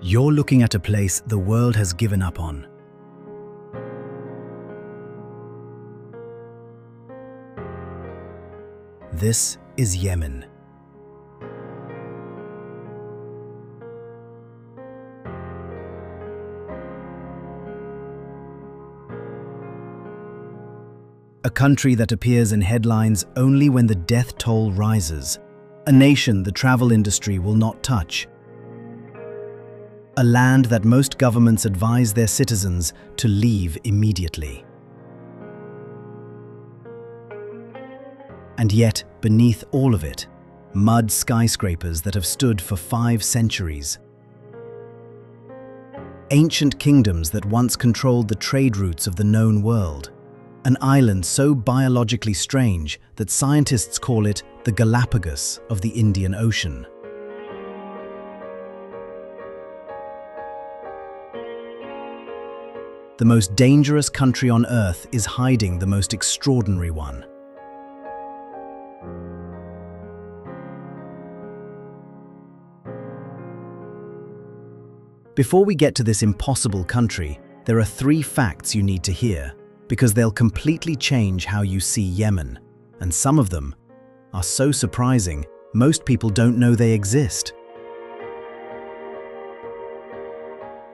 You're looking at a place the world has given up on. This is Yemen. A country that appears in headlines only when the death toll rises. A nation the travel industry will not touch. A land that most governments advise their citizens to leave immediately. And yet, beneath all of it, mud skyscrapers that have stood for 5 centuries. Ancient kingdoms that once controlled the trade routes of the known world. An island so biologically strange that scientists call it the Galapagos of the Indian Ocean. The most dangerous country on Earth is hiding the most extraordinary one. Before we get to this impossible country, there are 3 facts you need to hear, because they'll completely change how you see Yemen, and some of them are so surprising, most people don't know they exist.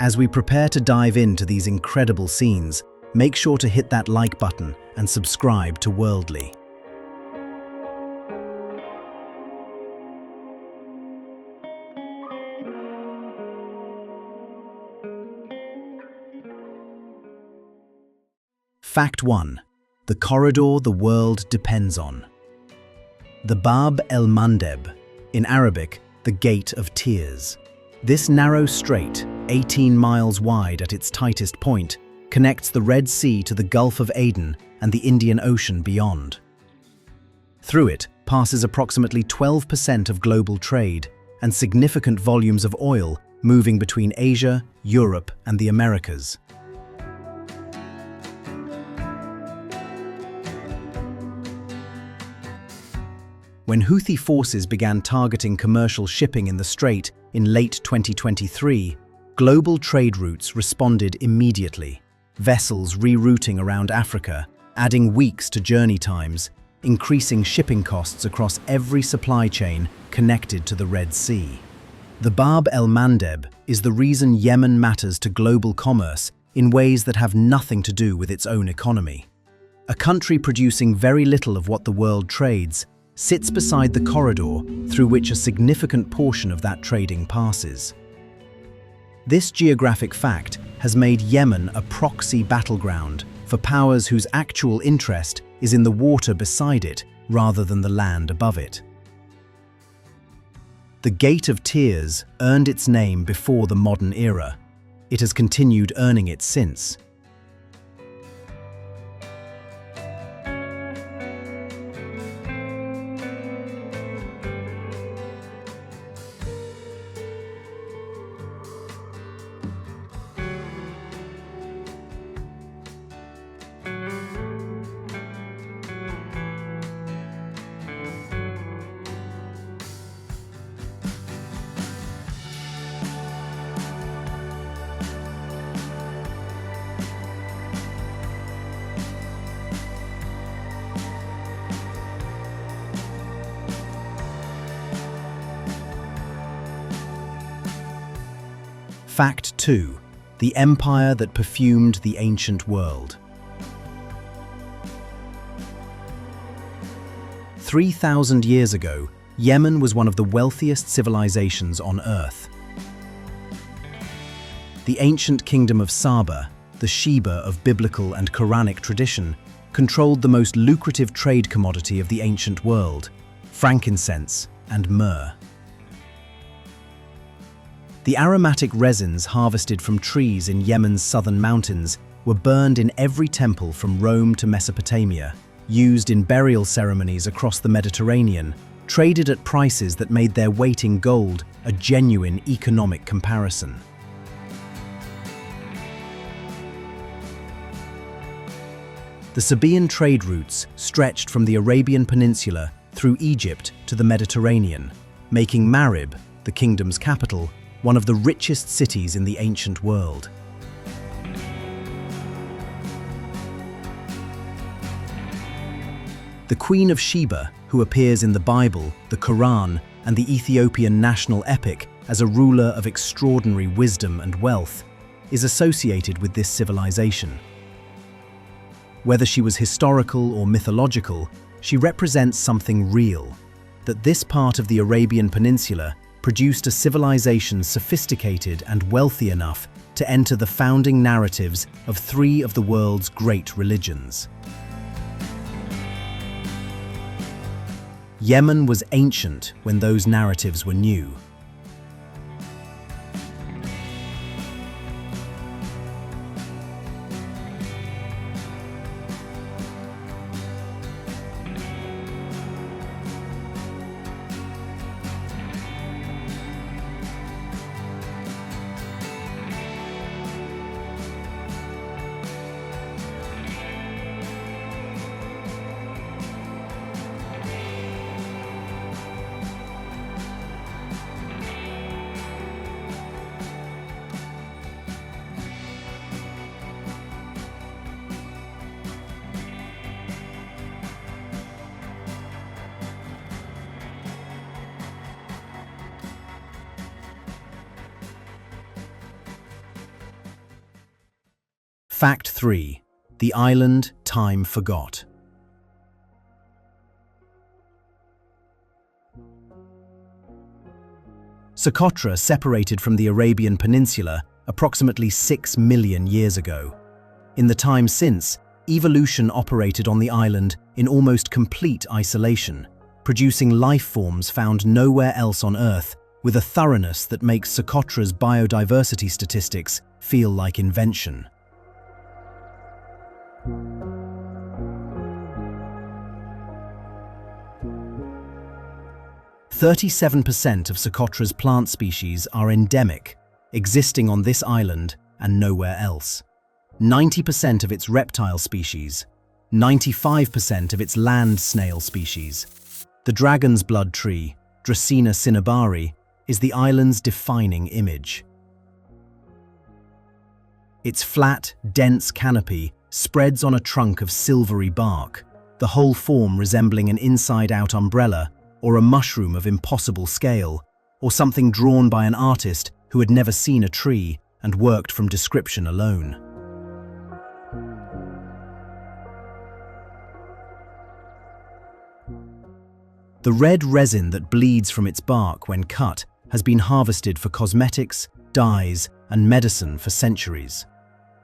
As we prepare to dive into these incredible scenes, make sure to hit that like button and subscribe to Worldly. Fact 1. The corridor the world depends on. The Bab El-Mandeb, in Arabic, the Gate of Tears. This narrow strait, 18 miles wide at its tightest point, connects the Red Sea to the Gulf of Aden and the Indian Ocean beyond. Through it passes approximately 12% of global trade and significant volumes of oil moving between Asia, Europe, and the Americas. When Houthi forces began targeting commercial shipping in the strait in late 2023, global trade routes responded immediately. Vessels rerouting around Africa, adding weeks to journey times, increasing shipping costs across every supply chain connected to the Red Sea. The Bab El-Mandeb is the reason Yemen matters to global commerce in ways that have nothing to do with its own economy. A country producing very little of what the world trades sits beside the corridor through which a significant portion of that trading passes. This geographic fact has made Yemen a proxy battleground for powers whose actual interest is in the water beside it rather than the land above it. The Gate of Tears earned its name before the modern era. It has continued earning it since. Fact 2. The empire that perfumed the ancient world. 3,000 years ago, Yemen was one of the wealthiest civilizations on Earth. The ancient Kingdom of Saba, the Sheba of biblical and Quranic tradition, controlled the most lucrative trade commodity of the ancient world, frankincense and myrrh. The aromatic resins harvested from trees in Yemen's southern mountains were burned in every temple from Rome to Mesopotamia, used in burial ceremonies across the Mediterranean, traded at prices that made their weight in gold a genuine economic comparison. The Sabaean trade routes stretched from the Arabian Peninsula through Egypt to the Mediterranean, making Marib, the kingdom's capital, one of the richest cities in the ancient world. The Queen of Sheba, who appears in the Bible, the Quran, and the Ethiopian national epic as a ruler of extraordinary wisdom and wealth, is associated with this civilization. Whether she was historical or mythological, she represents something real, that this part of the Arabian Peninsula produced a civilization sophisticated and wealthy enough to enter the founding narratives of three of the world's great religions. Yemen was ancient when those narratives were new. Fact 3. The island time forgot. Socotra separated from the Arabian Peninsula approximately 6 million years ago. In the time since, evolution operated on the island in almost complete isolation, producing life forms found nowhere else on Earth with a thoroughness that makes Socotra's biodiversity statistics feel like invention. 37% of Socotra's plant species are endemic, existing on this island and nowhere else. 90% of its reptile species, 95% of its land snail species. The dragon's blood tree, Dracaena cinnabari, is the island's defining image. Its flat, dense canopy spreads on a trunk of silvery bark, the whole form resembling an inside-out umbrella or a mushroom of impossible scale, or something drawn by an artist who had never seen a tree and worked from description alone. The red resin that bleeds from its bark when cut has been harvested for cosmetics, dyes, and medicine for centuries.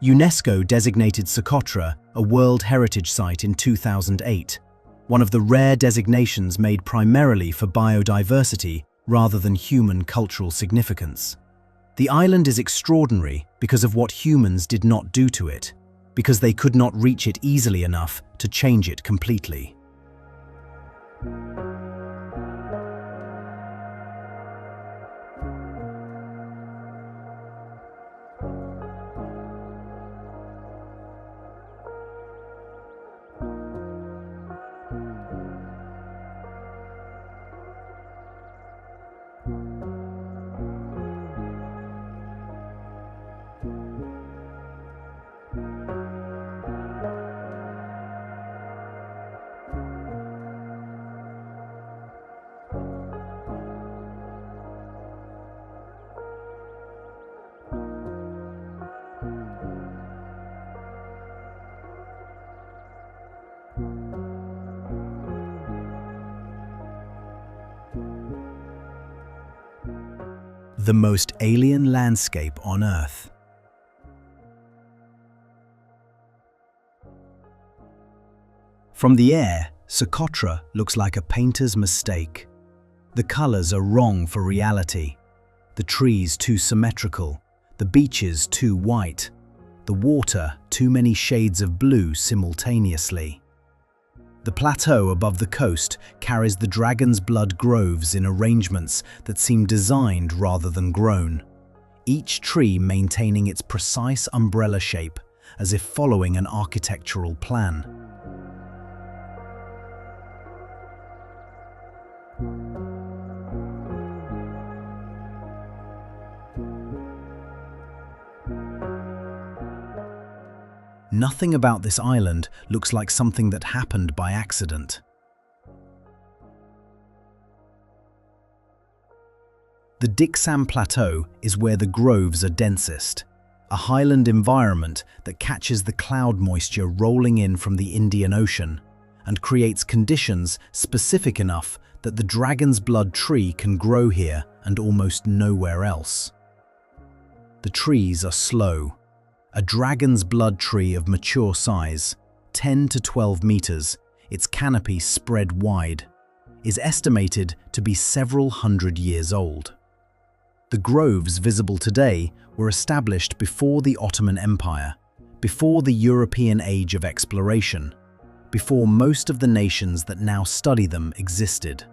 UNESCO designated Socotra a World Heritage Site in 2008, one of the rare designations made primarily for biodiversity rather than human cultural significance. The island is extraordinary because of what humans did not do to it, because they could not reach it easily enough to change it completely. The most alien landscape on Earth. From the air, Socotra looks like a painter's mistake. The colors are wrong for reality. The trees too symmetrical, the beaches too white, the water too many shades of blue simultaneously. The plateau above the coast carries the dragon's blood groves in arrangements that seem designed rather than grown, each tree maintaining its precise umbrella shape as if following an architectural plan. Nothing about this island looks like something that happened by accident. The Diksam Plateau is where the groves are densest, a highland environment that catches the cloud moisture rolling in from the Indian Ocean and creates conditions specific enough that the dragon's blood tree can grow here and almost nowhere else. The trees are slow. A dragon's blood tree of mature size, 10 to 12 meters, its canopy spread wide, is estimated to be several hundred years old. The groves visible today were established before the Ottoman Empire, before the European age of exploration, before most of the nations that now study them existed.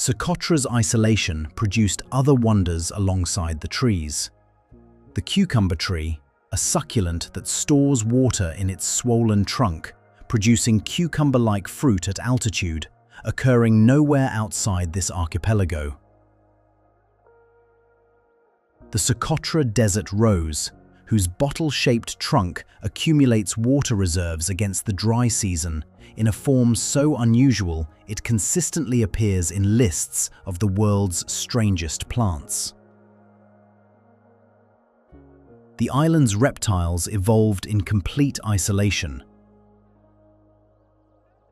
Socotra's isolation produced other wonders alongside the trees. The cucumber tree, a succulent that stores water in its swollen trunk, producing cucumber-like fruit at altitude, occurring nowhere outside this archipelago. The Socotra desert rose, whose bottle-shaped trunk accumulates water reserves against the dry season in a form so unusual it consistently appears in lists of the world's strangest plants. The island's reptiles evolved in complete isolation,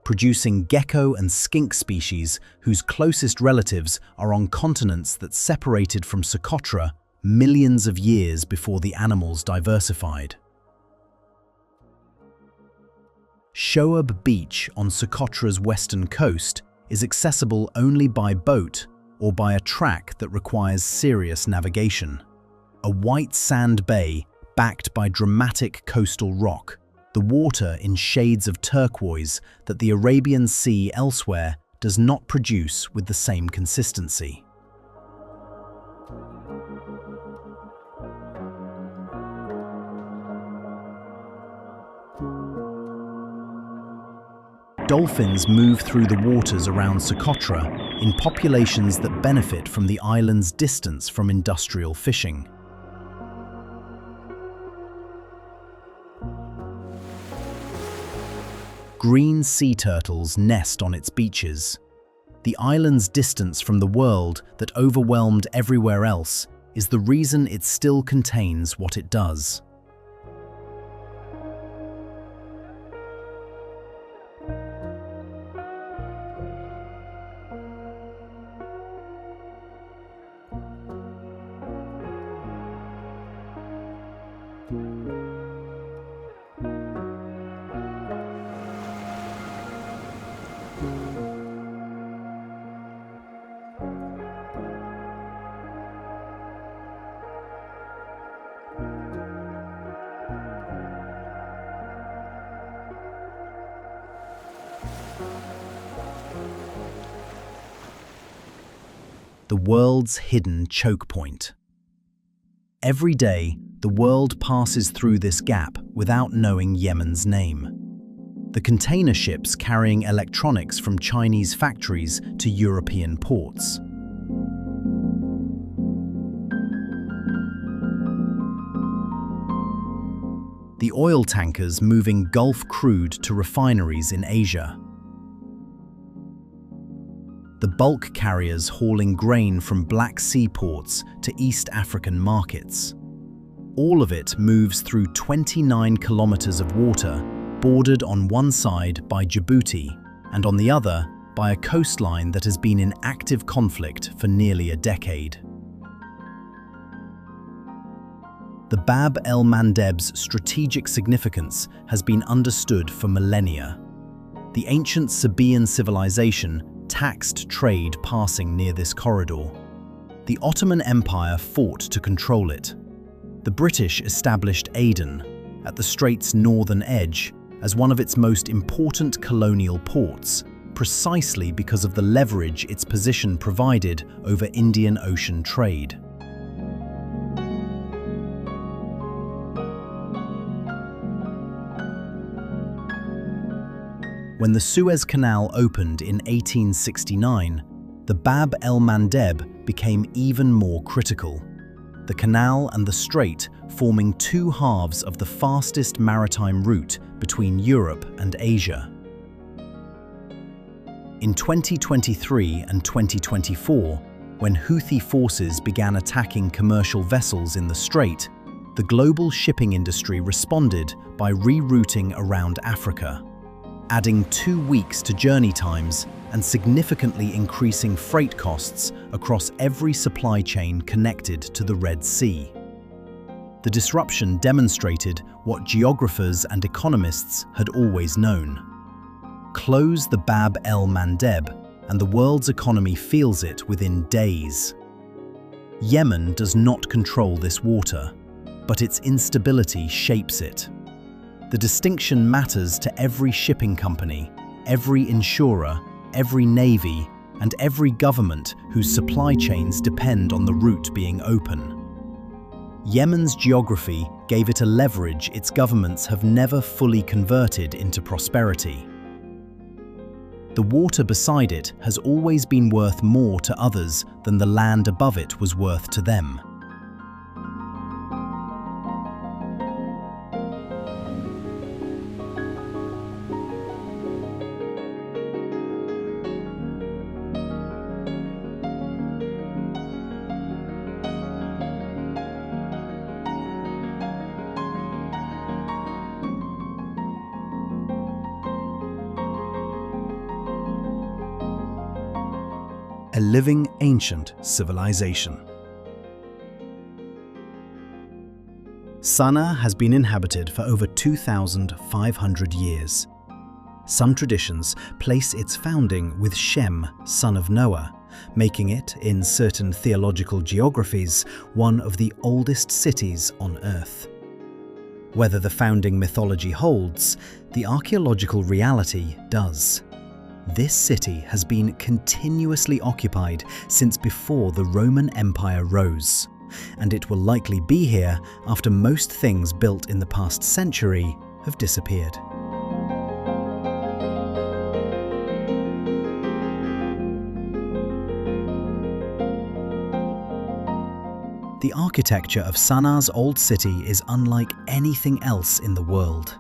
producing gecko and skink species whose closest relatives are on continents that separated from Socotra millions of years before the animals diversified. Shoab Beach on Socotra's western coast is accessible only by boat or by a track that requires serious navigation. A white sand bay backed by dramatic coastal rock, the water in shades of turquoise that the Arabian Sea elsewhere does not produce with the same consistency. Dolphins move through the waters around Socotra in populations that benefit from the island's distance from industrial fishing. Green sea turtles nest on its beaches. The island's distance from the world that overwhelmed everywhere else is the reason it still contains what it does. The world's hidden choke point. Every day, the world passes through this gap without knowing Yemen's name. The container ships carrying electronics from Chinese factories to European ports. The oil tankers moving Gulf crude to refineries in Asia. The bulk carriers hauling grain from Black Sea ports to East African markets. All of it moves through 29 kilometers of water, bordered on one side by Djibouti and on the other by a coastline that has been in active conflict for nearly a decade. The Bab El-Mandeb's strategic significance has been understood for millennia. The ancient Sabaean civilization taxed trade passing near this corridor. The Ottoman Empire fought to control it. The British established Aden, at the strait's northern edge, as one of its most important colonial ports, precisely because of the leverage its position provided over Indian Ocean trade. When the Suez Canal opened in 1869, the Bab El-Mandeb became even more critical. The canal and the strait forming two halves of the fastest maritime route between Europe and Asia. In 2023 and 2024, when Houthi forces began attacking commercial vessels in the strait, the global shipping industry responded by rerouting around Africa, adding 2 weeks to journey times and significantly increasing freight costs across every supply chain connected to the Red Sea. The disruption demonstrated what geographers and economists had always known. Close the Bab El-Mandeb, and the world's economy feels it within days. Yemen does not control this water, but its instability shapes it. The distinction matters to every shipping company, every insurer, every navy, and every government whose supply chains depend on the route being open. Yemen's geography gave it a leverage its governments have never fully converted into prosperity. The water beside it has always been worth more to others than the land above it was worth to them. A living ancient civilization. Sana'a has been inhabited for over 2,500 years. Some traditions place its founding with Shem, son of Noah, making it, in certain theological geographies, one of the oldest cities on Earth. Whether the founding mythology holds, the archaeological reality does. This city has been continuously occupied since before the Roman Empire rose, and it will likely be here after most things built in the past century have disappeared. The architecture of Sana'a's old city is unlike anything else in the world.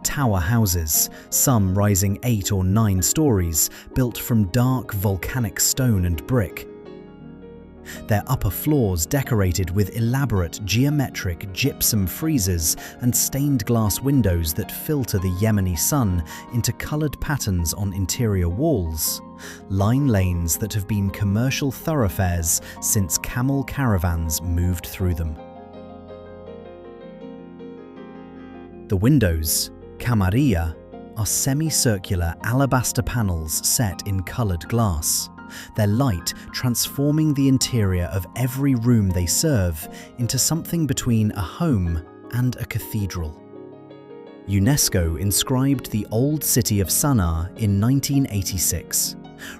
Tower houses, some rising 8 or 9 stories, built from dark volcanic stone and brick. Their upper floors decorated with elaborate geometric gypsum friezes and stained glass windows that filter the Yemeni sun into coloured patterns on interior walls, line lanes that have been commercial thoroughfares since camel caravans moved through them. The windows, Camariya, are semicircular alabaster panels set in coloured glass, their light transforming the interior of every room they serve into something between a home and a cathedral. UNESCO inscribed the Old City of Sana'a in 1986,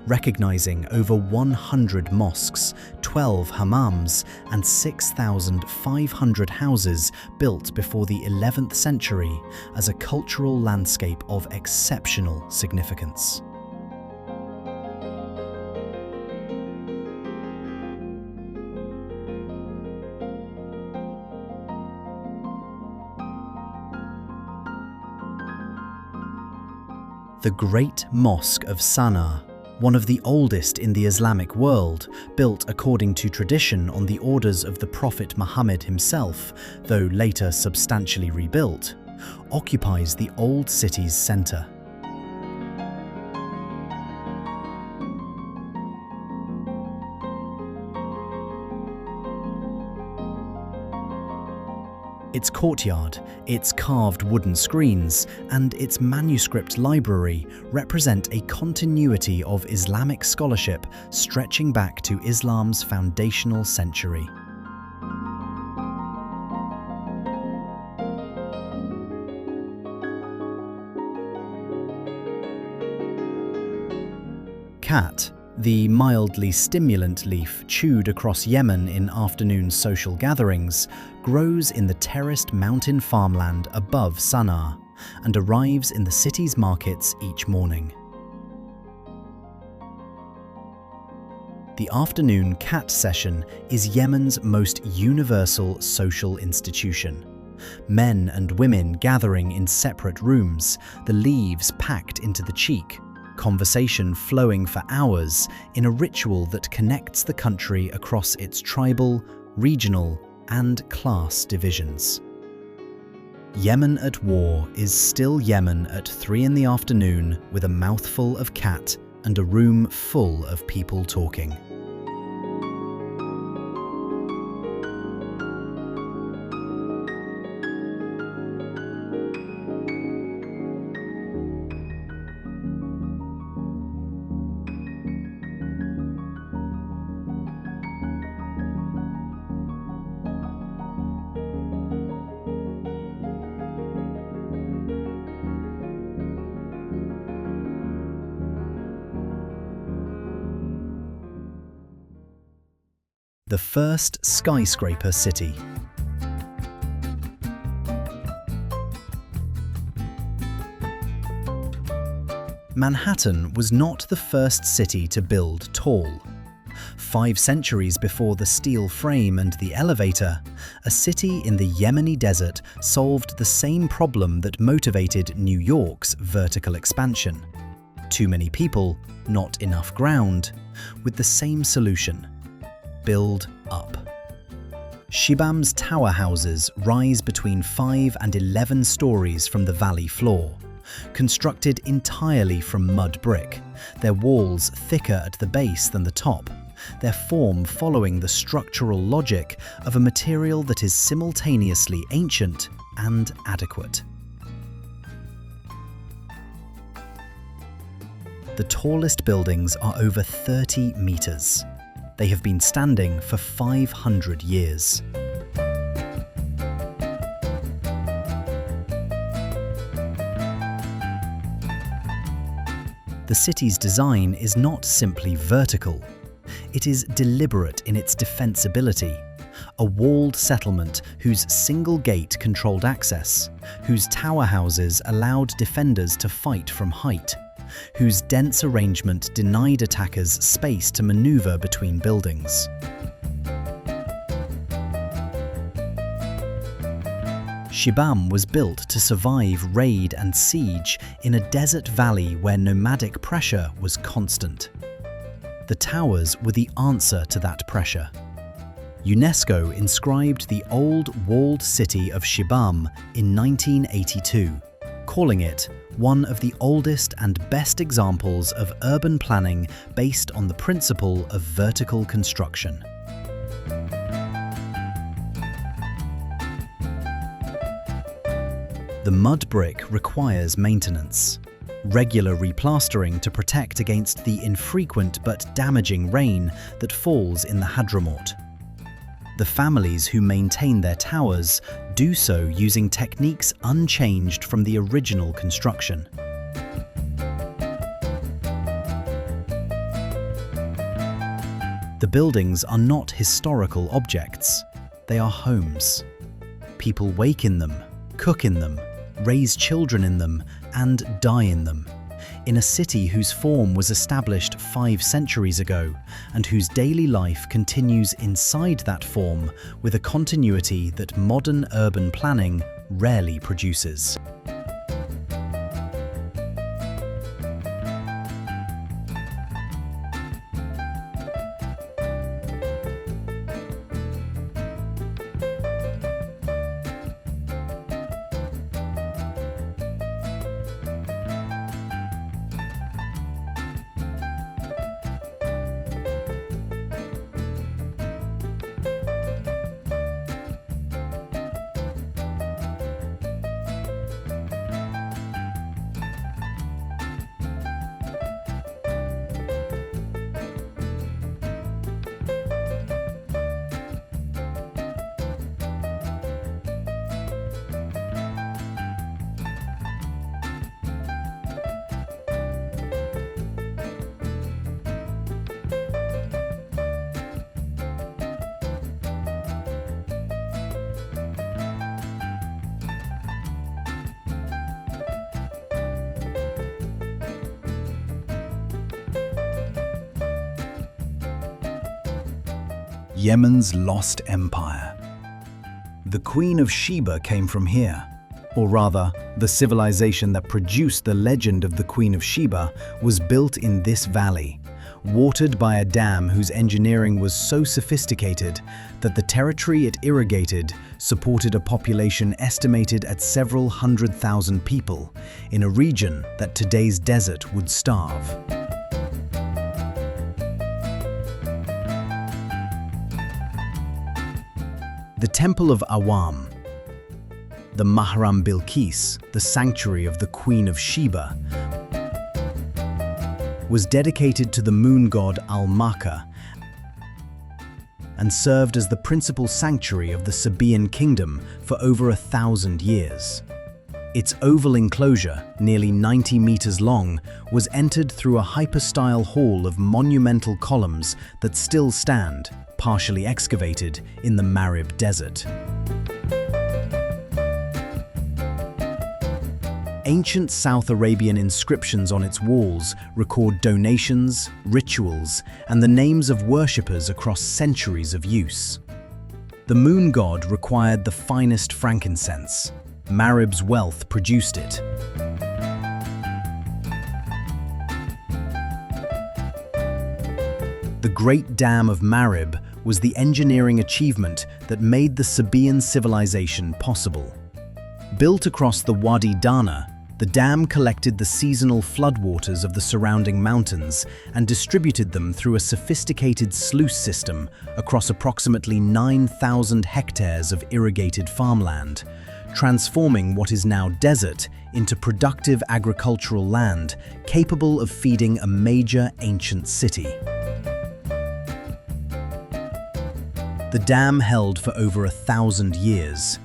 recognizing over 100 mosques, 12 hammams, and 6,500 houses built before the 11th century as a cultural landscape of exceptional significance. The Great Mosque of Sana'a, one of the oldest in the Islamic world, built according to tradition on the orders of the Prophet Muhammad himself, though later substantially rebuilt, occupies the old city's centre. Its courtyard, its carved wooden screens, and its manuscript library represent a continuity of Islamic scholarship stretching back to Islam's foundational century. Kat, the mildly stimulant leaf chewed across Yemen in afternoon social gatherings, grows in the terraced mountain farmland above Sana'a. and arrives in the city's markets each morning. The afternoon cat session is Yemen's most universal social institution. Men and women gathering in separate rooms, the leaves packed into the cheek, conversation flowing for hours in a ritual that connects the country across its tribal, regional, and class divisions. Yemen at war is still Yemen at 3 in the afternoon with a mouthful of cat and a room full of people talking. The first skyscraper city. Manhattan was not the first city to build tall. 5 centuries before the steel frame and the elevator, a city in the Yemeni desert solved the same problem that motivated New York's vertical expansion. Too many people, not enough ground, with the same solution: build up. Shibam's tower houses rise between 5 and 11 stories from the valley floor, constructed entirely from mud brick, their walls thicker at the base than the top, their form following the structural logic of a material that is simultaneously ancient and adequate. The tallest buildings are over 30 meters. They have been standing for 500 years. The city's design is not simply vertical. It is deliberate in its defensibility. A walled settlement whose single gate controlled access, whose tower houses allowed defenders to fight from height, whose dense arrangement denied attackers space to maneuver between buildings. Shibam was built to survive raid and siege in a desert valley where nomadic pressure was constant. The towers were the answer to that pressure. UNESCO inscribed the old walled city of Shibam in 1982, calling it one of the oldest and best examples of urban planning based on the principle of vertical construction. The mud brick requires maintenance, regular replastering to protect against the infrequent but damaging rain that falls in the Hadramaut. The families who maintain their towers do so using techniques unchanged from the original construction. The buildings are not historical objects, they are homes. People wake in them, cook in them, raise children in them, and die in them, in a city whose form was established 5 centuries ago and whose daily life continues inside that form with a continuity that modern urban planning rarely produces. Yemen's lost empire. The Queen of Sheba came from here, or rather, the civilization that produced the legend of the Queen of Sheba was built in this valley, watered by a dam whose engineering was so sophisticated that the territory it irrigated supported a population estimated at several 100,000 people in a region that today's desert would starve. The Temple of Awam, the Mahram Bilqis, the sanctuary of the Queen of Sheba, was dedicated to the moon god Al-Maka and served as the principal sanctuary of the Sabaean kingdom for over 1,000 years. Its oval enclosure, nearly 90 meters long, was entered through a hypostyle hall of monumental columns that still stand, partially excavated, in the Marib desert. Ancient South Arabian inscriptions on its walls record donations, rituals, and the names of worshippers across centuries of use. The moon god required the finest frankincense. Marib's wealth produced it. The Great Dam of Marib was the engineering achievement that made the Sabaean civilization possible. Built across the Wadi Dana, the dam collected the seasonal floodwaters of the surrounding mountains and distributed them through a sophisticated sluice system across approximately 9,000 hectares of irrigated farmland, transforming what is now desert into productive agricultural land capable of feeding a major ancient city. The dam held for over 1,000 years.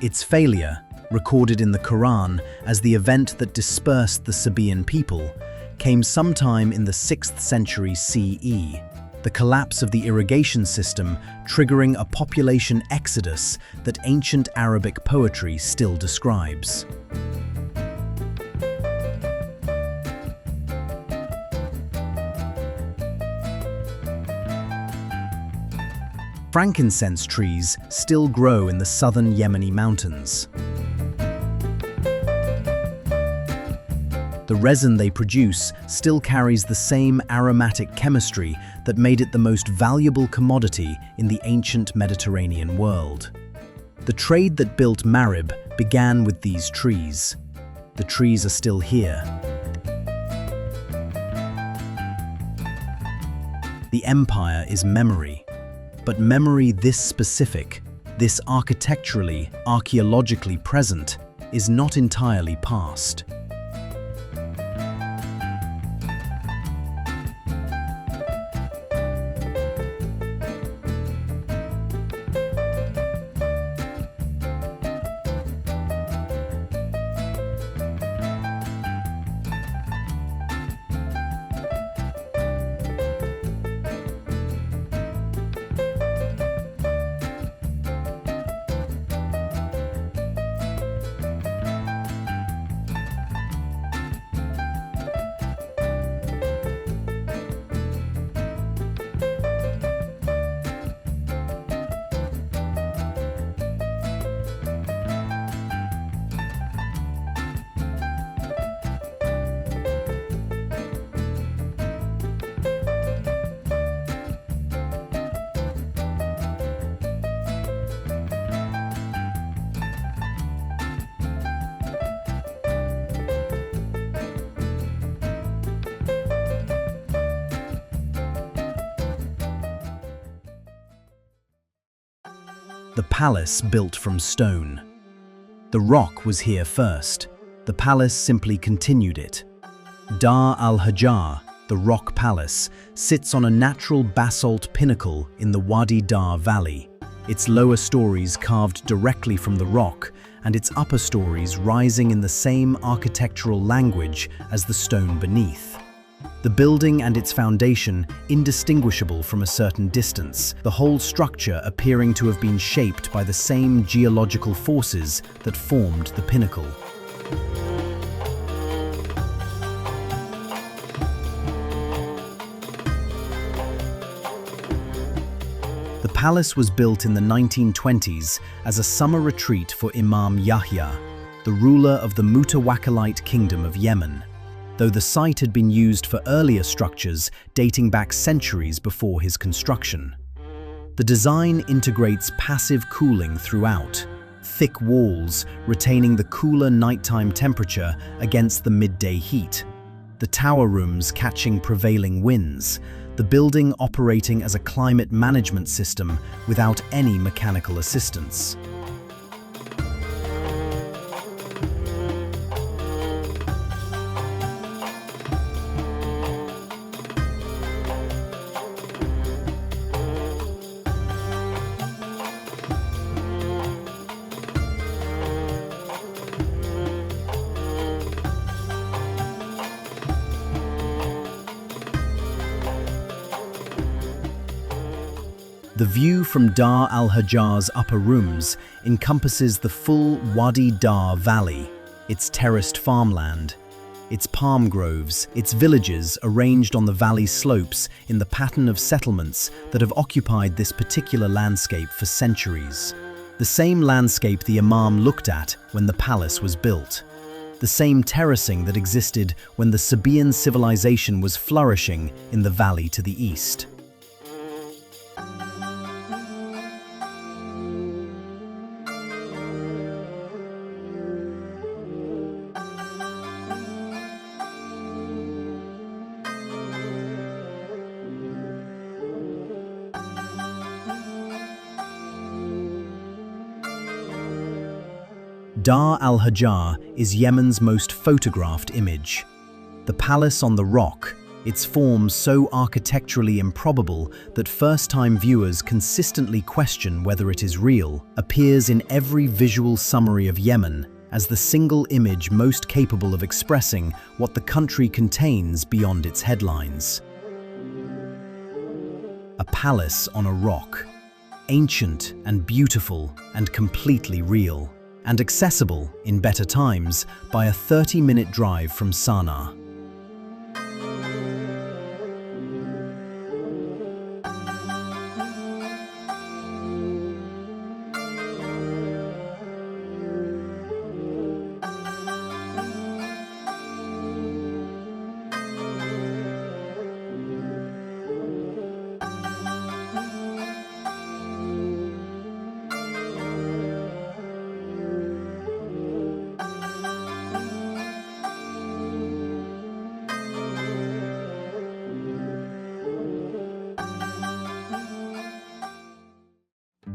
Its failure, recorded in the Quran as the event that dispersed the Sabaean people, came sometime in the 6th century CE, the collapse of the irrigation system triggering a population exodus that ancient Arabic poetry still describes. Frankincense trees still grow in the southern Yemeni mountains. The resin they produce still carries the same aromatic chemistry that made it the most valuable commodity in the ancient Mediterranean world. The trade that built Marib began with these trees. The trees are still here. The empire is memory. But memory this specific, this architecturally, archaeologically present, is not entirely past. The palace built from stone. The rock was here first. The palace simply continued it. Dar Al-Hajar, the rock palace, sits on a natural basalt pinnacle in the Wadi Dar Valley, its lower stories carved directly from the rock and its upper stories rising in the same architectural language as the stone beneath. The building and its foundation indistinguishable from a certain distance, the whole structure appearing to have been shaped by the same geological forces that formed the pinnacle. The palace was built in the 1920s as a summer retreat for Imam Yahya, the ruler of the Mutawakkalite Kingdom of Yemen, though the site had been used for earlier structures dating back centuries before his construction. The design integrates passive cooling throughout, thick walls retaining the cooler nighttime temperature against the midday heat, the tower rooms catching prevailing winds, the building operating as a climate management system without any mechanical assistance. The view from Dar Al-Hajar's upper rooms encompasses the full Wadi Dar Valley, its terraced farmland, its palm groves, its villages arranged on the valley slopes in the pattern of settlements that have occupied this particular landscape for centuries. The same landscape the Imam looked at when the palace was built. The same terracing that existed when the Sabaean civilization was flourishing in the valley to the east. Dar Al-Hajar is Yemen's most photographed image. The palace on the rock, its form so architecturally improbable that first-time viewers consistently question whether it is real, appears in every visual summary of Yemen as the single image most capable of expressing what the country contains beyond its headlines. A palace on a rock, ancient and beautiful and completely real, and accessible, in better times, by a 30-minute drive from Sana'a.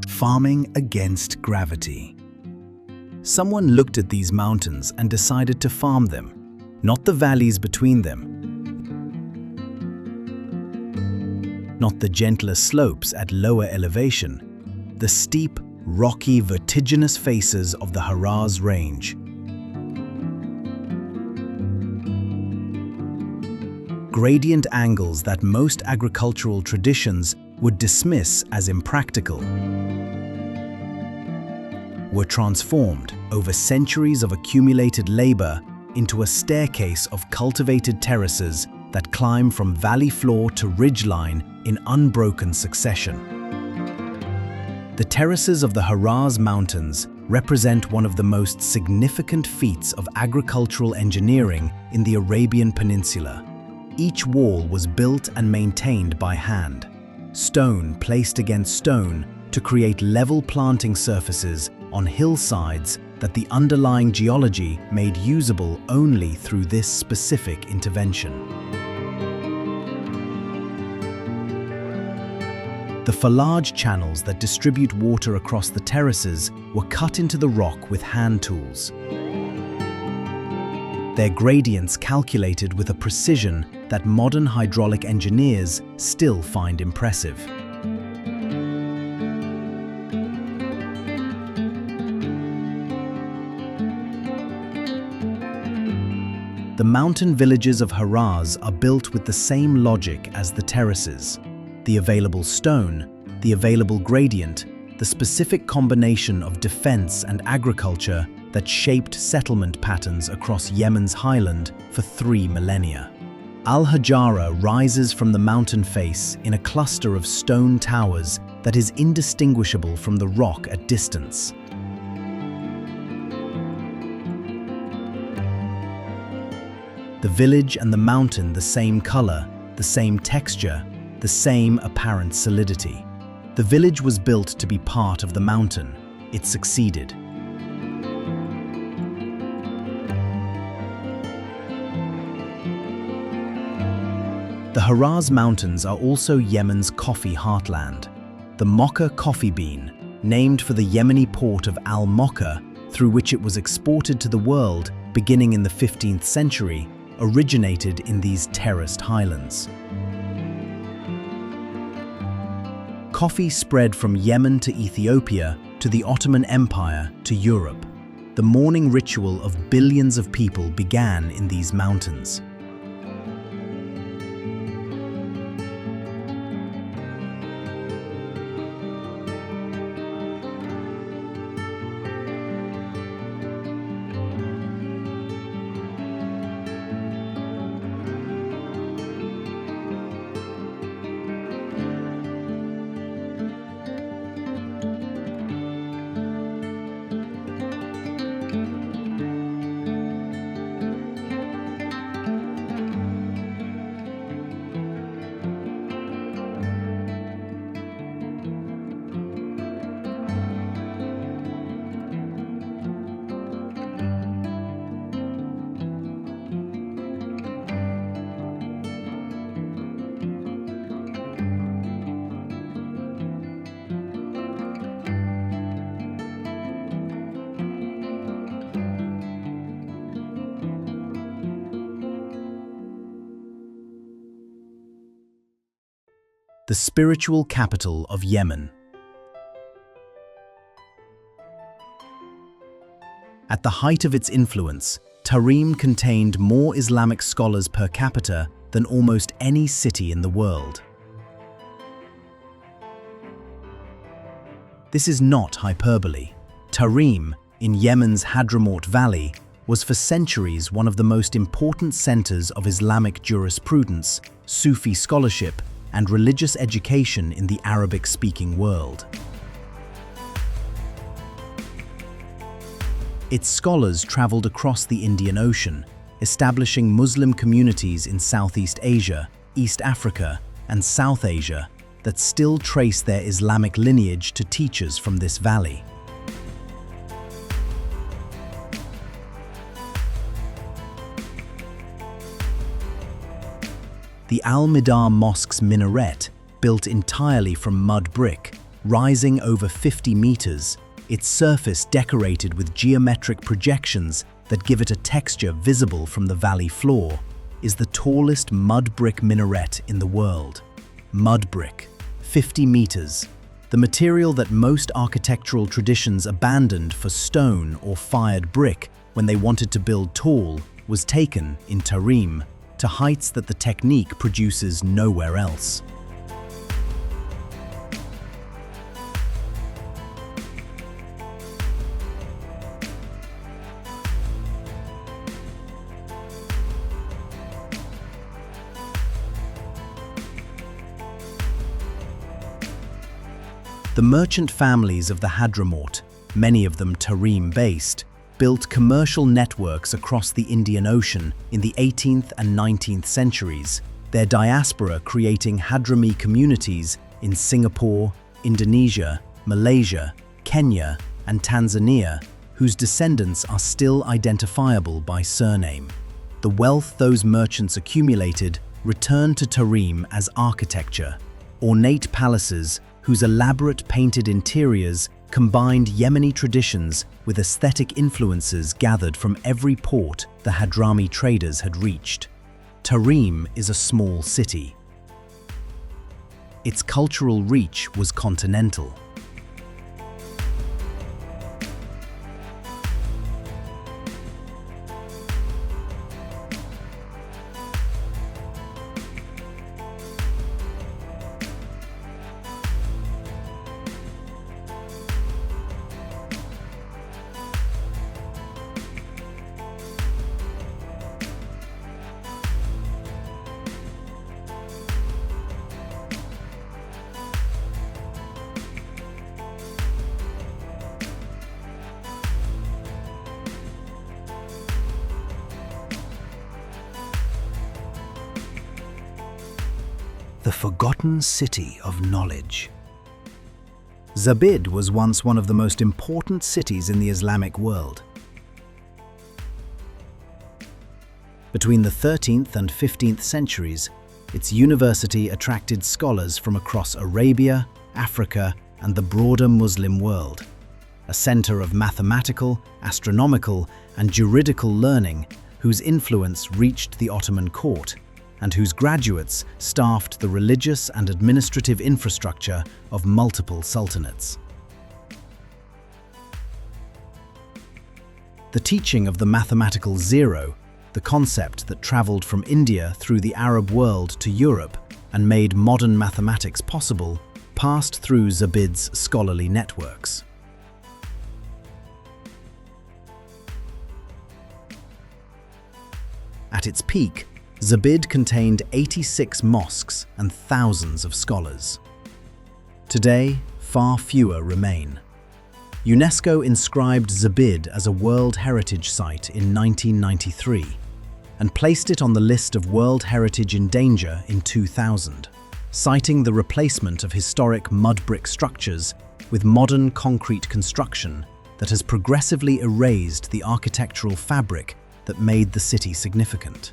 Farming against gravity. Someone looked at these mountains and decided to farm them, not the valleys between them, not the gentler slopes at lower elevation, the steep, rocky, vertiginous faces of the Haraz range. Gradient angles that most agricultural traditions would dismiss as impractical were transformed over centuries of accumulated labor into a staircase of cultivated terraces that climb from valley floor to ridgeline in unbroken succession. The terraces of the Haraz Mountains represent one of the most significant feats of agricultural engineering in the Arabian Peninsula. Each wall was built and maintained by hand, stone placed against stone to create level planting surfaces on hillsides that the underlying geology made usable only through this specific intervention. The fallage channels that distribute water across the terraces were cut into the rock with hand tools. Their gradients calculated with a precision that modern hydraulic engineers still find impressive. The mountain villages of Haraz are built with the same logic as the terraces. The available stone, the available gradient, the specific combination of defense and agriculture that shaped settlement patterns across Yemen's highland for 3 millennia. Al-Hajara rises from the mountain face in a cluster of stone towers that is indistinguishable from the rock at distance. The village and the mountain the same color, the same texture, the same apparent solidity. The village was built to be part of the mountain. It succeeded. The Haraz Mountains are also Yemen's coffee heartland. The Mocha coffee bean, named for the Yemeni port of Al-Mocha, through which it was exported to the world beginning in the 15th century, originated in these terraced highlands. Coffee spread from Yemen to Ethiopia, to the Ottoman Empire, to Europe. The morning ritual of billions of people began in these mountains. The spiritual capital of Yemen. At the height of its influence, Tarim contained more Islamic scholars per capita than almost any city in the world. This is not hyperbole. Tarim, in Yemen's Hadramaut Valley, was for centuries one of the most important centers of Islamic jurisprudence, Sufi scholarship, and religious education in the Arabic-speaking world. Its scholars traveled across the Indian Ocean, establishing Muslim communities in Southeast Asia, East Africa, and South Asia that still trace their Islamic lineage to teachers from this valley. The Al-Midar Mosque's minaret, built entirely from mud brick, rising over 50 meters, its surface decorated with geometric projections that give it a texture visible from the valley floor, is the tallest mud brick minaret in the world. Mud brick, 50 meters. The material that most architectural traditions abandoned for stone or fired brick when they wanted to build tall was taken, in Tarim, to heights that the technique produces nowhere else. The merchant families of the Hadramaut, many of them Tarim-based, built commercial networks across the Indian Ocean in the 18th and 19th centuries, their diaspora creating Hadrami communities in Singapore, Indonesia, Malaysia, Kenya, and Tanzania, whose descendants are still identifiable by surname. The wealth those merchants accumulated returned to Tarim as architecture, ornate palaces whose elaborate painted interiors combined Yemeni traditions with aesthetic influences gathered from every port the Hadrami traders had reached. Tarim is a small city. Its cultural reach was continental. the forgotten city of knowledge. Zabid was once one of the most important cities in the Islamic world. Between the 13th and 15th centuries, its university attracted scholars from across Arabia, Africa, and the broader Muslim world. A center of mathematical, astronomical, and juridical learning whose influence reached the Ottoman court, and whose graduates staffed the religious and administrative infrastructure of multiple sultanates. The teaching of the mathematical zero, the concept that traveled from India through the Arab world to Europe and made modern mathematics possible, passed through Zabid's scholarly networks. At its peak, Zabid contained 86 mosques and thousands of scholars. Today, far fewer remain. UNESCO inscribed Zabid as a World Heritage Site in 1993 and placed it on the list of World Heritage in Danger in 2000, citing the replacement of historic mud brick structures with modern concrete construction that has progressively erased the architectural fabric that made the city significant.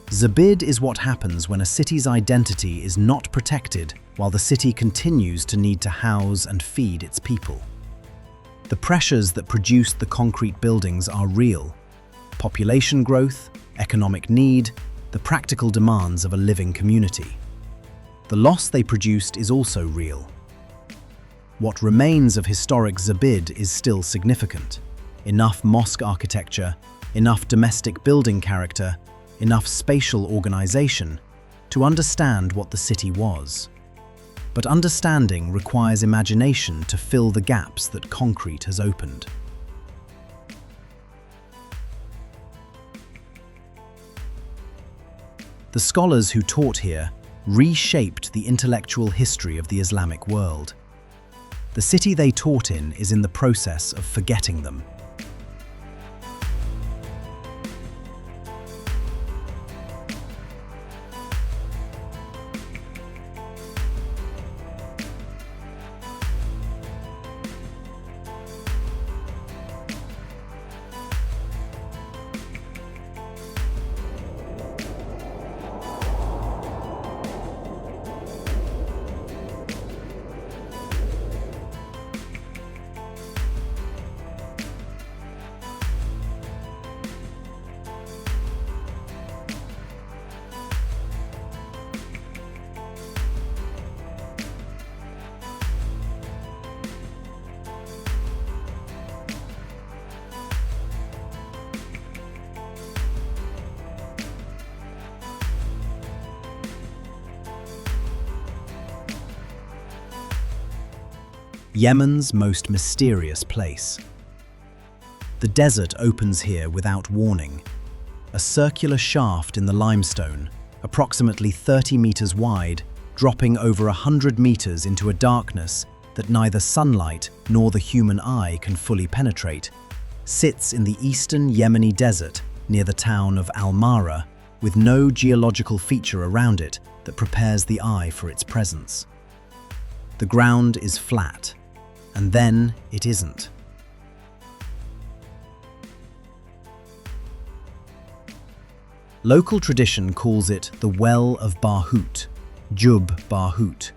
Zabid is what happens when a city's identity is not protected while the city continues to need to house and feed its people. The pressures that produced the concrete buildings are real: population growth, economic need, the practical demands of a living community. The loss they produced is also real. What remains of historic Zabid is still significant. Enough mosque architecture, enough domestic building character, enough spatial organization to understand what the city was. But understanding requires imagination to fill the gaps that concrete has opened. The scholars who taught here reshaped the intellectual history of the Islamic world. The city they taught in is in the process of forgetting them. Yemen's most mysterious place. The desert opens here without warning. A circular shaft in the limestone, approximately 30 meters wide, dropping over 100 meters into a darkness that neither sunlight nor the human eye can fully penetrate, sits in the eastern Yemeni desert near the town of Al-Mara, with no geological feature around it that prepares the eye for its presence. The ground is flat, and then it isn't. Local tradition calls it the Well of Barhout, Jabal Barhout,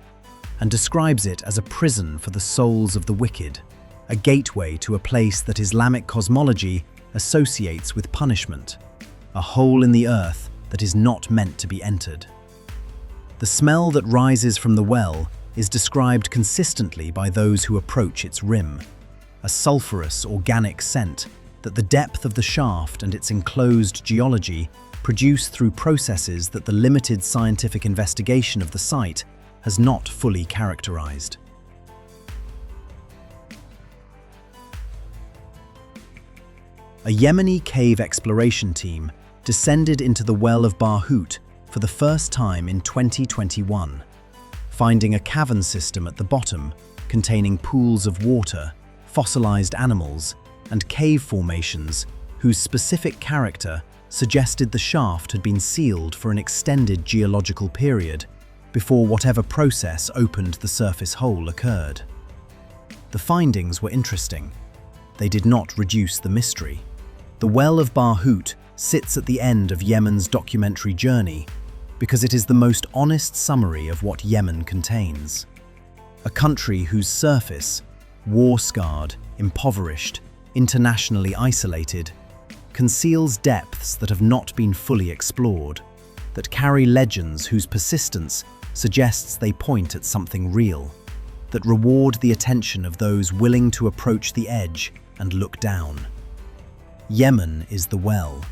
and describes it as a prison for the souls of the wicked, a gateway to a place that Islamic cosmology associates with punishment, a hole in the earth that is not meant to be entered. The smell that rises from the well is described consistently by those who approach its rim, a sulfurous organic scent that the depth of the shaft and its enclosed geology produce through processes that the limited scientific investigation of the site has not fully characterized. A Yemeni cave exploration team descended into the Well of Barhout for the first time in 2021, finding a cavern system at the bottom containing pools of water, fossilized animals, and cave formations whose specific character suggested the shaft had been sealed for an extended geological period before whatever process opened the surface hole occurred. The findings were interesting. They did not reduce the mystery. The Well of Barhout sits at the end of Yemen's documentary journey because it is the most honest summary of what Yemen contains. A country whose surface, war-scarred, impoverished, internationally isolated, conceals depths that have not been fully explored, that carry legends whose persistence suggests they point at something real, that reward the attention of those willing to approach the edge and look down. Yemen is the well.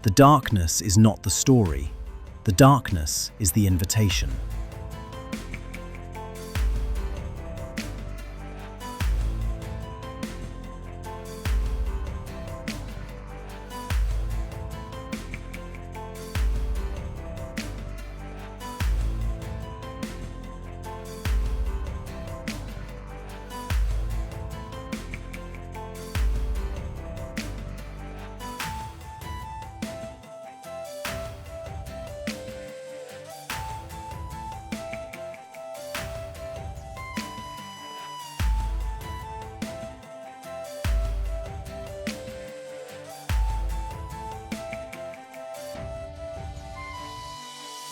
The darkness is not the story. The darkness is the invitation.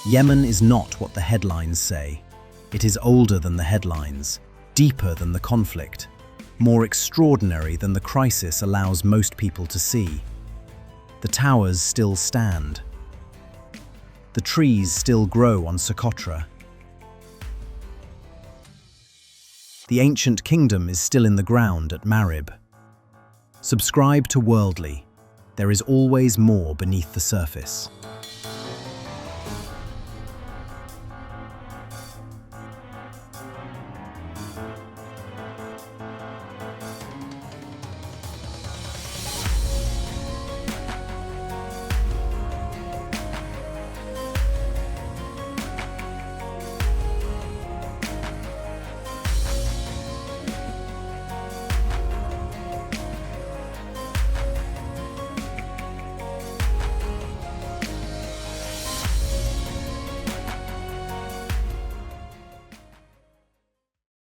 Yemen is not what the headlines say. It is older than the headlines, deeper than the conflict, more extraordinary than the crisis allows most people to see. The towers still stand. The trees still grow on Socotra. The ancient kingdom is still in the ground at Marib. Subscribe to Worldly. There is always more beneath the surface.